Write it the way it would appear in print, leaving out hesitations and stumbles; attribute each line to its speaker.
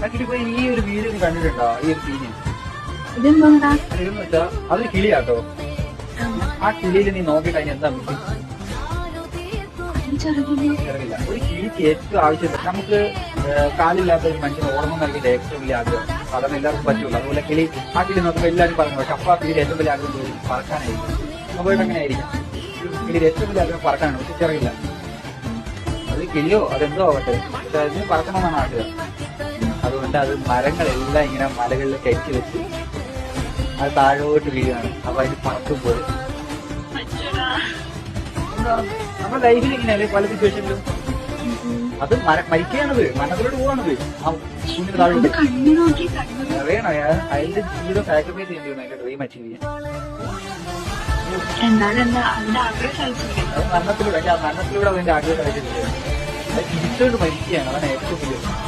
Speaker 1: ഇപ്പൊ ഈ ഒരു വീഡിയോ കണ്ടിട്ടുണ്ടോ? ഈ ഒരു സീന്
Speaker 2: ഇതെന്താ
Speaker 1: ഇതെന്ന് വെച്ചാ അതൊരു കിളിയാട്ടോ. ആ കിളിയിൽ നീ നോക്കിയിട്ട് അതിന് എന്താ മിസ്സിംഗ്? അറിയില്ല. ഒരു കിളിക്ക് ഏറ്റവും ആവശ്യമില്ല. നമുക്ക് കാലില്ലാത്ത ഒരു മനുഷ്യന് ഓർമ്മ നൽകിയിട്ട് ഏറ്റവും വലിയ ആഗ്രഹം സാധാരണ എല്ലാവർക്കും പറ്റുള്ളൂ. അതുപോലെ കിളി ആ കിളി നോക്കുമ്പോൾ എല്ലാവരും പറഞ്ഞു, പക്ഷെ അപ്പൊ ആ കിളിയിൽ ഏറ്റവും വലിയ ആഗ്രഹം പറക്കാനായിരിക്കും. അപ്പോൾ എങ്ങനെ ആയിരിക്കും? കിളിയിൽ ഏറ്റവും വലിയ ആഗ്രഹം പറക്കാനാണ്. പക്ഷെ അറിയില്ല അത് കിളിയോ അതെന്തോ ആവട്ടെ, പക്ഷെ അതിന് പറക്കണമെന്നാണ് ആഗ്രഹം. അതുകൊണ്ട് അത് മരങ്ങളെല്ലാം ഇങ്ങനെ മലകളിൽ കയറ്റി വെച്ച് അത് താഴോട്ട് വീഴുകയാണ്. അപ്പൊ അതിന് പറക്കുമ്പോൾ നമ്മുടെ ലൈഫിൽ ഇങ്ങനെയല്ലേ പല സിറ്റുവേഷനിലും അത് മരിക്കുകയാണത്, മരണത്തിലോട്ട് പോവാണത്. ആ കുഞ്ഞിന് താഴോട്ട് അറിയണോ അതിന്റെ ജീവിതം സാക്രിഫൈസ് ചെയ്യേണ്ടി വന്നു അതിന്റെ ഡ്രീം അച്ചീവ് ചെയ്യാൻ. അത് മരണത്തിലൂടെ അതിന്റെ ആഗ്രഹം കഴിച്ചിട്ടില്ല. അത് തിരിച്ചുകൊണ്ട് മരിക്കുകയാണ്. അതാണ് ഏറ്റവും വലിയ